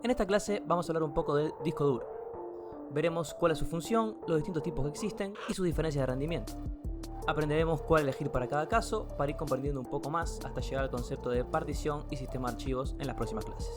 En esta clase vamos a hablar un poco del disco duro. Veremos cuál es su función, los distintos tipos que existen y sus diferencias de rendimiento. Aprenderemos cuál elegir para cada caso para ir comprendiendo un poco más hasta llegar al concepto de partición y sistema de archivos en las próximas clases.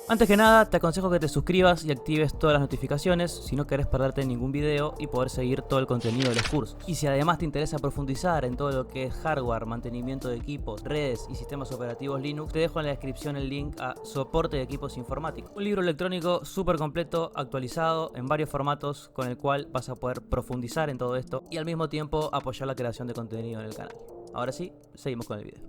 Antes que nada, te aconsejo que te suscribas y actives todas las notificaciones si no querés perderte ningún video y poder seguir todo el contenido de los cursos. Y si además te interesa profundizar en todo lo que es hardware, mantenimiento de equipos, redes y sistemas operativos Linux, te dejo en la descripción el link a Soporte de Equipos Informáticos, un libro electrónico súper completo, actualizado en varios formatos, con el cual vas a poder profundizar en todo esto y al mismo tiempo apoyar la creación de contenido en el canal. Ahora sí, seguimos con el video.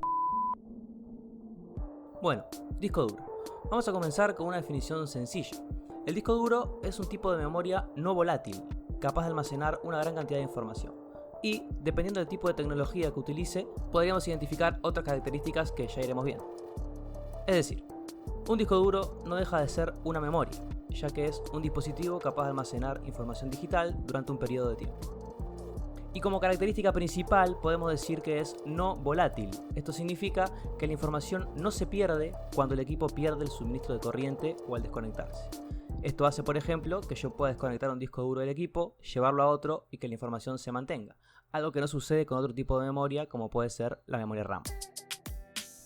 Bueno, disco duro. Vamos a comenzar con una definición sencilla. El disco duro es un tipo de memoria no volátil, capaz de almacenar una gran cantidad de información. Y, dependiendo del tipo de tecnología que utilice, podríamos identificar otras características que ya iremos viendo. Es decir, un disco duro no deja de ser una memoria, ya que es un dispositivo capaz de almacenar información digital durante un periodo de tiempo. Y como característica principal podemos decir que es no volátil. Esto significa que la información no se pierde cuando el equipo pierde el suministro de corriente o al desconectarse. Esto hace, por ejemplo, que yo pueda desconectar un disco duro del equipo, llevarlo a otro y que la información se mantenga, algo que no sucede con otro tipo de memoria como puede ser la memoria RAM.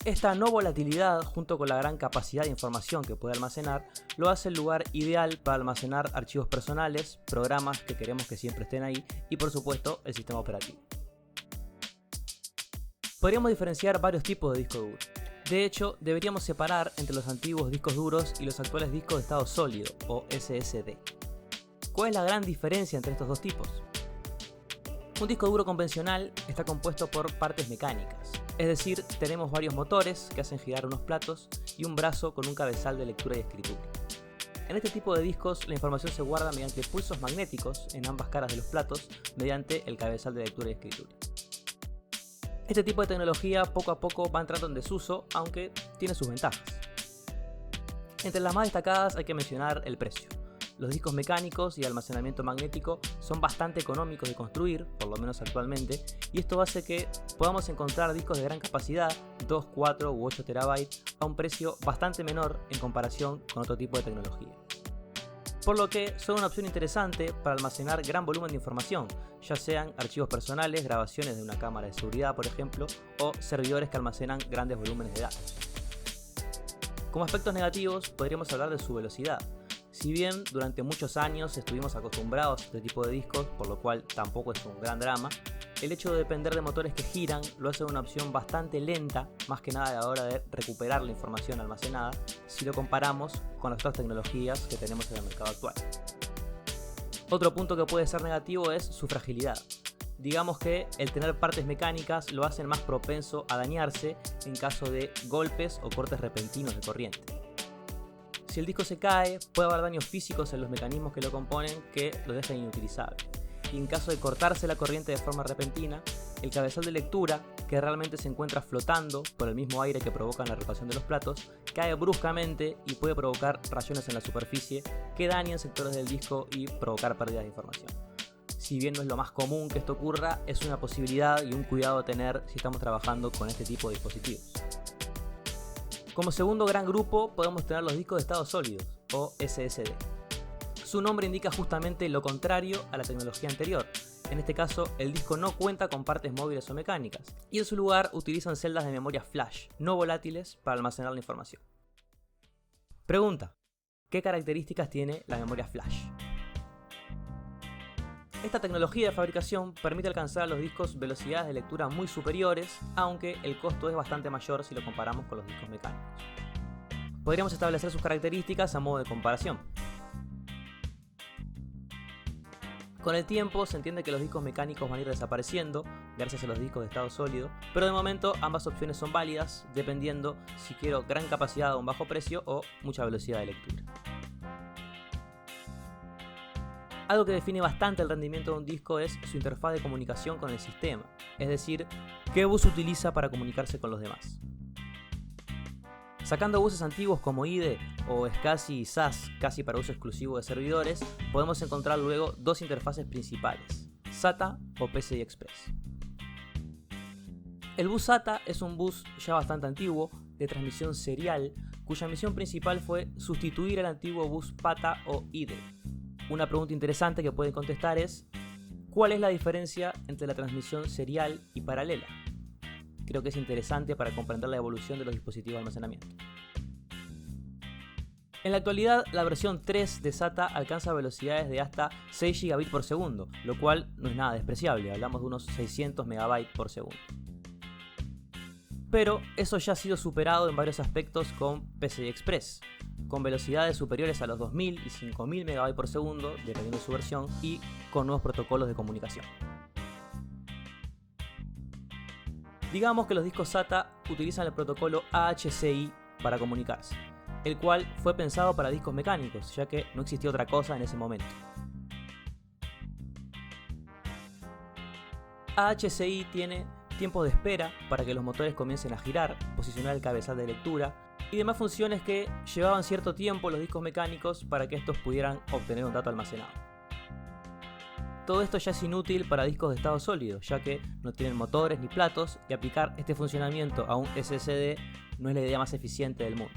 Esta no volatilidad, junto con la gran capacidad de información que puede almacenar, lo hace el lugar ideal para almacenar archivos personales, programas que queremos que siempre estén ahí y, por supuesto, el sistema operativo. Podríamos diferenciar varios tipos de disco duro. De hecho, deberíamos separar entre los antiguos discos duros y los actuales discos de estado sólido, o SSD. ¿Cuál es la gran diferencia entre estos dos tipos? Un disco duro convencional está compuesto por partes mecánicas. Es decir, tenemos varios motores que hacen girar unos platos y un brazo con un cabezal de lectura y escritura. En este tipo de discos la información se guarda mediante pulsos magnéticos en ambas caras de los platos mediante el cabezal de lectura y escritura. Este tipo de tecnología poco a poco va entrando en desuso, aunque tiene sus ventajas. Entre las más destacadas hay que mencionar el precio. Los discos mecánicos y almacenamiento magnético son bastante económicos de construir, por lo menos actualmente, y esto hace que podamos encontrar discos de gran capacidad, 2, 4 u 8 TB, a un precio bastante menor en comparación con otro tipo de tecnología. Por lo que son una opción interesante para almacenar gran volumen de información, ya sean archivos personales, grabaciones de una cámara de seguridad, por ejemplo, o servidores que almacenan grandes volúmenes de datos. Como aspectos negativos, podríamos hablar de su velocidad. Si bien durante muchos años estuvimos acostumbrados a este tipo de discos, por lo cual tampoco es un gran drama, el hecho de depender de motores que giran lo hace una opción bastante lenta, más que nada a la hora de recuperar la información almacenada, si lo comparamos con las otras tecnologías que tenemos en el mercado actual. Otro punto que puede ser negativo es su fragilidad. Digamos que el tener partes mecánicas lo hacen más propenso a dañarse en caso de golpes o cortes repentinos de corriente. Si el disco se cae, puede haber daños físicos en los mecanismos que lo componen que lo dejan inutilizable. Y en caso de cortarse la corriente de forma repentina, el cabezal de lectura, que realmente se encuentra flotando por el mismo aire que provoca la rotación de los platos, cae bruscamente y puede provocar rayones en la superficie que dañan sectores del disco y provocar pérdidas de información. Si bien no es lo más común que esto ocurra, es una posibilidad y un cuidado a tener si estamos trabajando con este tipo de dispositivos. Como segundo gran grupo podemos tener los discos de estado sólidos, o SSD. Su nombre indica justamente lo contrario a la tecnología anterior. En este caso, el disco no cuenta con partes móviles o mecánicas, y en su lugar utilizan celdas de memoria flash, no volátiles, para almacenar la información. Pregunta: ¿qué características tiene la memoria flash? Esta tecnología de fabricación permite alcanzar a los discos velocidades de lectura muy superiores, aunque el costo es bastante mayor si lo comparamos con los discos mecánicos. Podríamos establecer sus características a modo de comparación. Con el tiempo se entiende que los discos mecánicos van a ir desapareciendo gracias a los discos de estado sólido, pero de momento ambas opciones son válidas dependiendo si quiero gran capacidad a un bajo precio o mucha velocidad de lectura. Algo que define bastante el rendimiento de un disco es su interfaz de comunicación con el sistema, es decir, qué bus utiliza para comunicarse con los demás. Sacando buses antiguos como IDE o SCSI y SAS, casi para uso exclusivo de servidores, podemos encontrar luego dos interfaces principales, SATA o PCI Express. El bus SATA es un bus ya bastante antiguo, de transmisión serial, cuya misión principal fue sustituir al antiguo bus PATA o IDE. Una pregunta interesante que pueden contestar es: ¿cuál es la diferencia entre la transmisión serial y paralela? Creo que es interesante para comprender la evolución de los dispositivos de almacenamiento. En la actualidad, la versión 3 de SATA alcanza velocidades de hasta 6 GB por segundo, lo cual no es nada despreciable, hablamos de unos 600 MB por segundo. Pero eso ya ha sido superado en varios aspectos con PCI Express, con velocidades superiores a los 2000 y 5000 MB por segundo, dependiendo de su versión, y con nuevos protocolos de comunicación. Digamos que los discos SATA utilizan el protocolo AHCI para comunicarse, el cual fue pensado para discos mecánicos, ya que no existía otra cosa en ese momento. AHCI tiene tiempo de espera para que los motores comiencen a girar, posicionar el cabezal de lectura y demás funciones que llevaban cierto tiempo los discos mecánicos para que estos pudieran obtener un dato almacenado. Todo esto ya es inútil para discos de estado sólido, ya que no tienen motores ni platos y aplicar este funcionamiento a un SSD no es la idea más eficiente del mundo.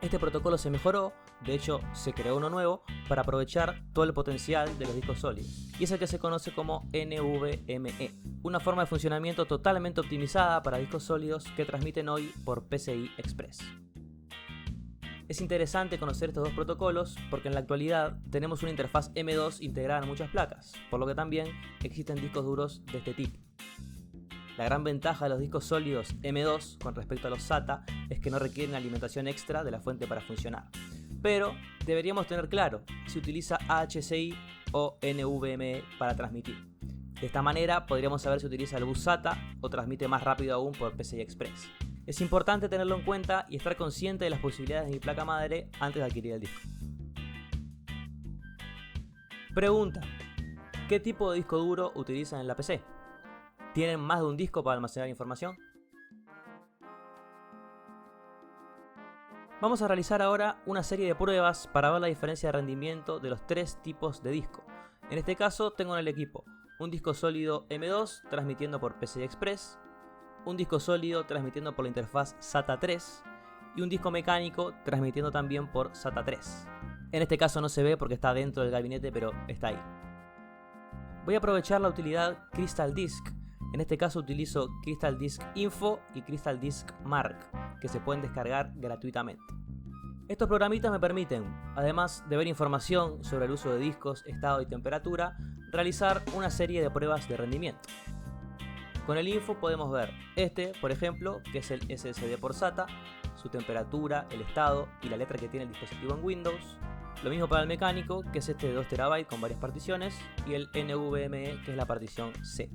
Este protocolo se mejoró, de hecho se creó uno nuevo para aprovechar todo el potencial de los discos sólidos, y es el que se conoce como NVMe, una forma de funcionamiento totalmente optimizada para discos sólidos que transmiten hoy por PCI Express. Es interesante conocer estos dos protocolos porque en la actualidad tenemos una interfaz M2 integrada en muchas placas, por lo que también existen discos duros de este tipo. La gran ventaja de los discos sólidos M2 con respecto a los SATA es que no requieren alimentación extra de la fuente para funcionar. Pero deberíamos tener claro si utiliza AHCI o NVMe para transmitir. De esta manera podríamos saber si utiliza el bus SATA o transmite más rápido aún por PCI Express. Es importante tenerlo en cuenta y estar consciente de las posibilidades de mi placa madre antes de adquirir el disco. Pregunta: ¿qué tipo de disco duro utilizan en la PC? ¿Tienen más de un disco para almacenar información? Vamos a realizar ahora una serie de pruebas para ver la diferencia de rendimiento de los tres tipos de disco. En este caso tengo en el equipo un disco sólido M2 transmitiendo por PCI Express, un disco sólido transmitiendo por la interfaz SATA 3 y un disco mecánico transmitiendo también por SATA 3. En este caso no se ve porque está dentro del gabinete, pero está ahí. Voy a aprovechar la utilidad Crystal Disk. En este caso utilizo Crystal Disk Info y Crystal Disk Mark, que se pueden descargar gratuitamente. Estos programitas me permiten, además de ver información sobre el uso de discos, estado y temperatura, realizar una serie de pruebas de rendimiento. Con el Info podemos ver por ejemplo, que es el SSD por SATA, su temperatura, el estado y la letra que tiene el dispositivo en Windows. Lo mismo para el mecánico, que es este de 2 TB con varias particiones, y el NVMe, que es la partición C.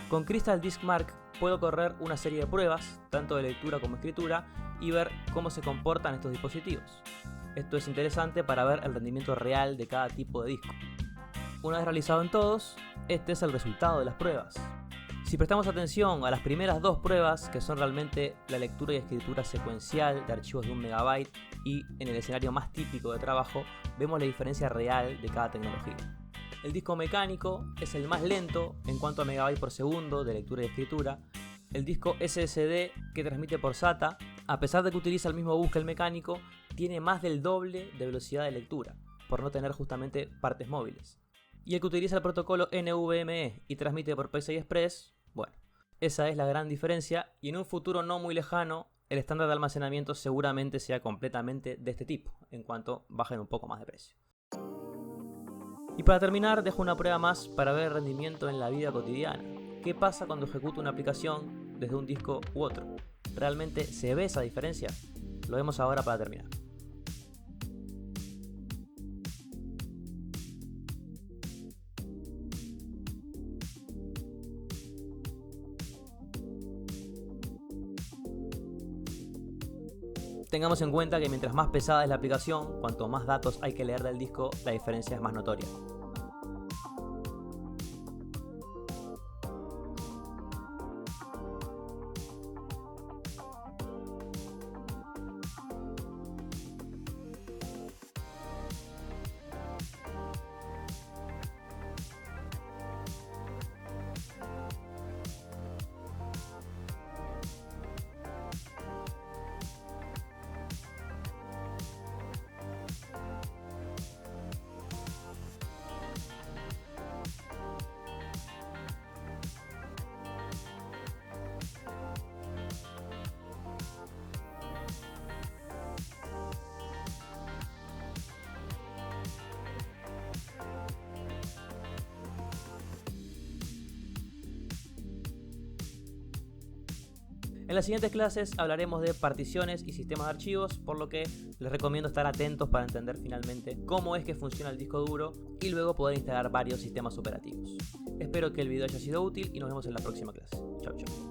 Con Crystal Disk Mark puedo correr una serie de pruebas, tanto de lectura como escritura, y ver cómo se comportan estos dispositivos. Esto es interesante para ver el rendimiento real de cada tipo de disco. Una vez realizado en todos, este es el resultado de las pruebas. Si prestamos atención a las primeras dos pruebas, que son realmente la lectura y escritura secuencial de archivos de 1 MB y en el escenario más típico de trabajo, vemos la diferencia real de cada tecnología. El disco mecánico es el más lento en cuanto a megabytes por segundo de lectura y escritura. El disco SSD que transmite por SATA, a pesar de que utiliza el mismo bus que el mecánico, tiene más del doble de velocidad de lectura, por no tener justamente partes móviles. Y el que utiliza el protocolo NVMe y transmite por PCI Express, bueno, esa es la gran diferencia, y en un futuro no muy lejano, el estándar de almacenamiento seguramente sea completamente de este tipo, en cuanto bajen un poco más de precio. Y para terminar, dejo una prueba más para ver el rendimiento en la vida cotidiana. ¿Qué pasa cuando ejecuto una aplicación desde un disco u otro? ¿Realmente se ve esa diferencia? Lo vemos ahora para terminar. Tengamos en cuenta que mientras más pesada es la aplicación, cuanto más datos hay que leer del disco, la diferencia es más notoria. En las siguientes clases hablaremos de particiones y sistemas de archivos, por lo que les recomiendo estar atentos para entender finalmente cómo es que funciona el disco duro y luego poder instalar varios sistemas operativos. Espero que el video haya sido útil y nos vemos en la próxima clase. Chau, chau.